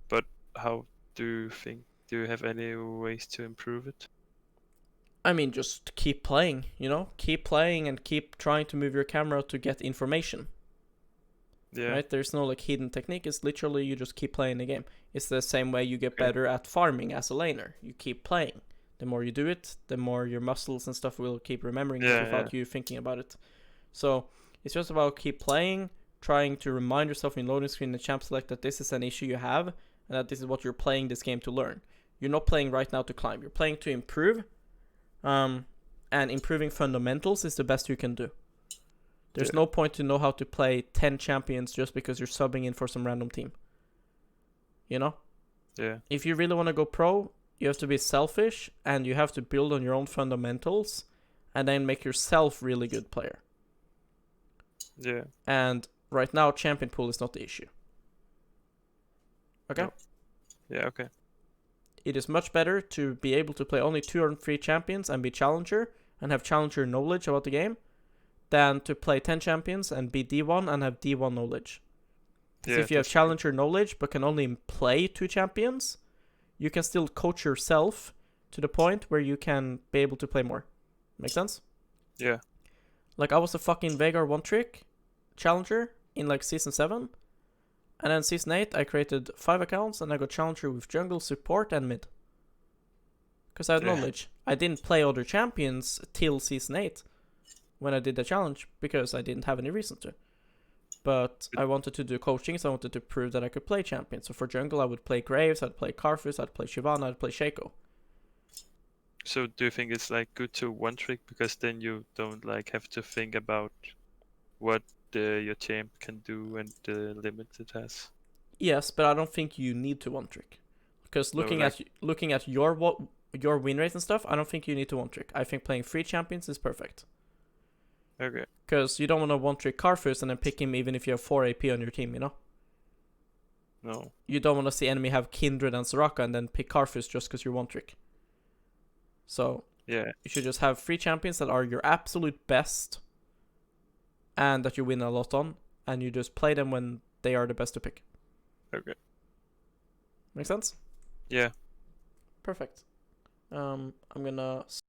But how do you think? Do you have any ways to improve it? I mean, just keep playing, you know? Keep playing and keep trying to move your camera to get information. Yeah. Right? There's no like hidden technique. It's literally you just keep playing the game. It's the same way you get better at farming as a laner. You keep playing. The more you do it, the more your muscles and stuff will keep remembering it without you thinking about it. So it's just about keep playing, trying to remind yourself in loading screen and champ select that this is an issue you have and that this is what you're playing this game to learn. You're not playing right now to climb. You're playing to improve. And improving fundamentals is the best you can do. There's no point to know how to play 10 champions just because you're subbing in for some random team. You know? Yeah. If you really want to go pro, you have to be selfish and you have to build on your own fundamentals and then make yourself really good player. Yeah. And right now, champion pool is not the issue. Okay? No. Yeah, okay. It is much better to be able to play only 2 or 3 champions and be challenger and have challenger knowledge about the game than to play 10 champions and be D1 and have D1 knowledge. So if you have challenger knowledge but can only play 2 champions, you can still coach yourself to the point where you can be able to play more. Make sense? Yeah. Like I was a fucking Veigar one trick challenger in like season 7. And then season 8 I created 5 accounts and I got challenger with jungle, support and mid. Because I had knowledge. I didn't play other champions till season 8 when I did the challenge because I didn't have any reason to. But I wanted to do coaching, so I wanted to prove that I could play champions. So for jungle, I would play Graves, I'd play Karthus, I'd play Shyvana, I'd play Shaco. So do you think it's like good to one trick because then you don't like have to think about what your champ can do and the limits it has? Yes, but I don't think you need to one trick, because No, looking at your win rate and stuff, I don't think you need to one trick. I think playing 3 champions is perfect. Okay. Because you don't want to one trick Karthus and then pick him even if you have 4 AP on your team, you know? No. You don't want to see enemy have Kindred and Soraka and then pick Karthus just because you're one trick. So Yeah. you should just have 3 champions that are your absolute best and that you win a lot on, and you just play them when they are the best to pick. Okay. Make sense? Yeah. Perfect. I'm gonna